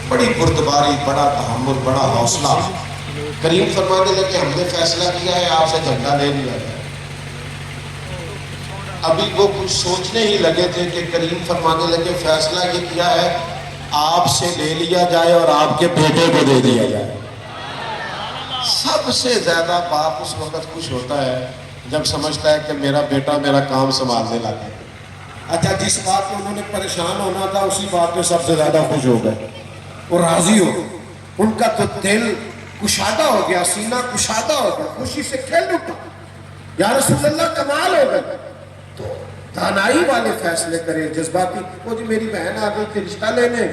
بڑی بردباری، بڑا تحمل، بڑا حوصلہ. کریم فرمانے لگے ہم نے فیصلہ کیا ہے آپ سے جھنڈا لے لیا جائے. ابھی وہ کچھ سوچنے ہی لگے تھے کہ کریم فرمانے لگے فیصلہ یہ کیا ہے آپ سے لے لیا جائے اور آپ کے بیٹے کو دے دیا جائے. سب سے زیادہ باپ اس وقت خوش ہوتا ہے جب سمجھتا ہے کہ میرا بیٹا میرا کام سنبھالنے لگا. اچھا جس بات میں انہوں نے پریشان ہونا تھا اسی بات میں سب سے زیادہ خوش ہو گئے اور راضی ہو. ان کا تو دل کشادہ ہو گیا، سینہ کشادہ ہو گیا، خوشی سے کھل اٹھا. یا رسول اللہ کمال ہو گئے. تو دانائی والے فیصلے کرے، جذباتی. وہ جی میری بہن آ گئی تھی رشتہ لینے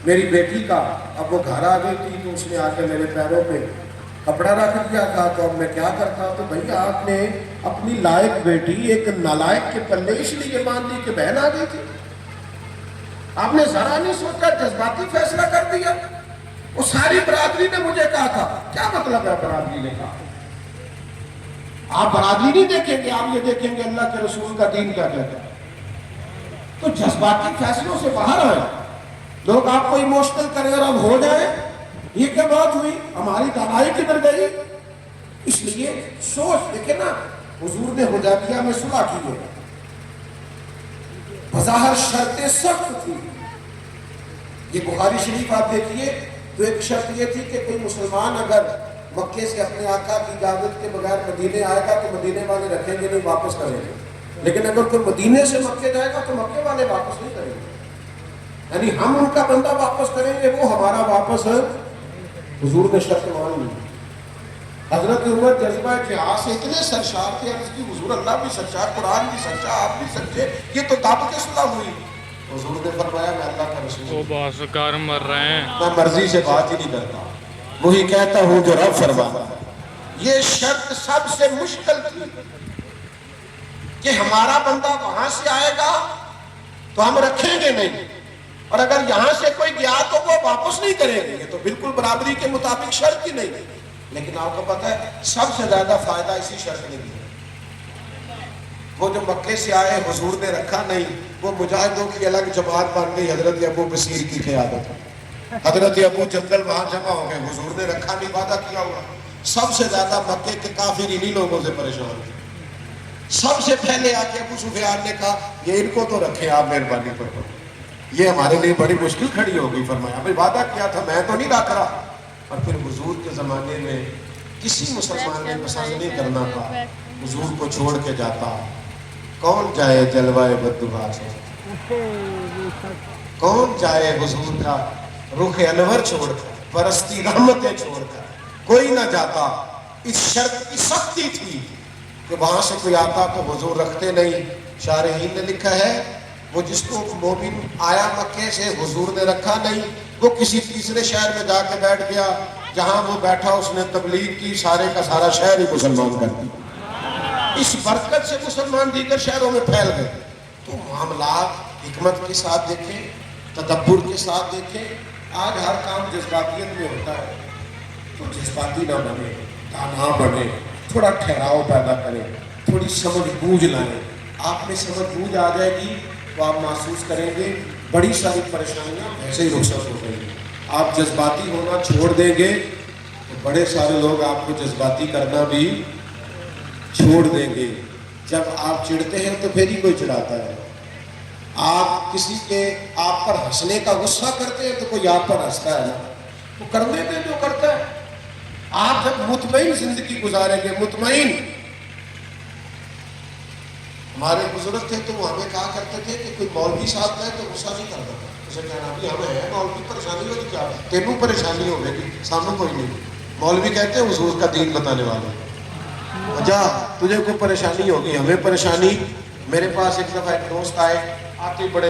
میری بیٹی کا، اب وہ گھر آ گئی تھی تو اس نے آ کے میرے پیروں پہ کپڑا رکھ دیا تھا تو اب میں کیا کرتا. تو بھئی آپ نے اپنی لائق بیٹی ایک نالائق کے پلے اس لیے باندھ دی کہ بہن آ گئی تھی. آپ نے ذرا نہیں سوچا، جذباتی فیصلہ کر دیا. وہ ساری برادری نے مجھے کہا تھا. کیا مطلب ہے برادری نے کہا؟ آپ برادری نہیں دیکھیں گے، آپ یہ دیکھیں گے اللہ کے رسول کا دین کیا کہتا ہے. تو جذباتی فیصلوں سے باہر آئے. لوگ آپ کو ایموشنل کریں اور اب ہو جائے یہ کیا بات ہوئی، ہماری دانائی کدھر گئی. اس لیے سوچ دیکھیں نا، حضور نے حدیبیہ میں صلح کی ہے، بظاہر شرطیں سخت تھی. یہ بخاری شریف آپ دیکھیے تو ایک شرط یہ تھی کہ کوئی مسلمان اگر مکے سے اپنے آقا کی اجازت کے بغیر مدینے آئے گا تو مدینے والے رکھیں گے نہیں، واپس کریں گے. لیکن اگر کوئی مدینے سے مکے جائے گا تو مکے والے واپس نہیں کریں گے. یعنی ہم ان کا بندہ واپس کریں گے، وہ ہمارا واپس. حضور نے شرط مان لی. حضرت عمر جذبہ جہاد سے اتنے سرشار تھے، عرض کی حضور اللہ بھی سچا، قرآن بھی سچا، آپ بھی سچے، یہ تو دب کے صلح ہوئی. حضور نے فرمایا میں اللہ کا رسول ہوں، مر رہے ہیں، میں مرضی سے بات ہی نہیں کرتا، وہی کہتا ہوں جو رب فرماتا. یہ شرط سب سے مشکل تھی کہ ہمارا بندہ وہاں سے آئے گا تو ہم رکھیں گے نہیں، اور اگر یہاں سے کوئی گیا تو وہ واپس نہیں کریں گے. یہ تو بالکل برابری کے مطابق شرط ہی نہیں. لیکن آپ کو پتہ ہے سب سے زیادہ فائدہ اسی شرط نے دیا. وہ جو مکے سے آئے حضور نے رکھا نہیں، وہ مجاہدوں کی الگ جماعت بن گئی حضرت ابو بصیر کی قیادت. حضرت ابو جندل وہاں جمع ہو گئے، حضور نے رکھا نہیں، وعدہ کیا ہوا. سب سے زیادہ مکے کے کافر انہی لوگوں سے پریشان تھے. سب سے پہلے آ کے ابو سفیان نے کہا یہ ان کو تو رکھیں آپ مہربانی پر، یہ ہمارے لیے بڑی مشکل کھڑی ہو گئی. فرمایا بھائی وعدہ کیا تھا، میں تو نہیں رکھ رہا. اور پھر حضور کے زمانے میں کسی مسلمان نے پسند نہیں کرنا تھا، حضور کو چھوڑ کے جاتا. کون جائے جلوائے بددعا سے، کون جائے حضور کا رخ انور چھوڑ کر، پرستی رحمتیں چھوڑ کر، کوئی نہ جاتا. اس شرط کی سختی تھی کہ وہاں سے کوئی آتا تو حضور رکھتے نہیں. شارحین نے لکھا ہے وہ جس کو مومن آیا مکے سے حضور نے رکھا نہیں، وہ کسی تیسرے شہر میں جا کے بیٹھ گیا، جہاں وہ بیٹھا اس نے تبلیغ کی، سارے کا سارا شہر ہی مسلمان کر دیا. اس برکت سے مسلمان دیگر شہروں میں پھیل گئے. تو معاملات حکمت کے ساتھ دیکھیں، تدبر کے ساتھ دیکھیں. آج ہر کام جذباتیت میں ہوتا ہے، تو جذباتی نہ بنے، دانا بنے، تھوڑا ٹھہراؤ پیدا کریں، تھوڑی سمجھ بوجھ لائیں. آپ میں سمجھ بوجھ آ جائے گی تو آپ محسوس کریں گے بڑی ساری پریشانیاں ویسے ہی رخصت ہو گئی. آپ جذباتی ہونا چھوڑ دیں گے تو بڑے سارے لوگ آپ کو جذباتی کرنا بھی چھوڑ دیں گے. جب آپ چڑھتے ہیں تو پھر ہی کوئی چڑھاتا ہے. آپ کسی کے آپ پر ہنسنے کا غصہ کرتے ہیں تو کوئی آپ پر ہنستا ہے نا، وہ کرنے دیں جو کرتا ہے. آپ جب مطمئن زندگی گزاریں گے، مطمئن. ہمارے بزرگ تھے تو وہ ہمیں کہا کرتے تھے کہ کوئی مولوی صاحب ہے تو غصہ نہیں کرتا تھا. اسے کہنا بھی ہمیں ہے مولوی پریشانی ہوگی، کیا تینوں پریشانی ہوگی، سامنے کوئی نہیں. مولوی کہتے ہیں حضور کا دین بتانے والے، جا تجھے کوئی پریشانی ہوگی، ہمیں پریشانی. میرے پاس ایک دفعہ ایک دوست آئے، آتے بڑے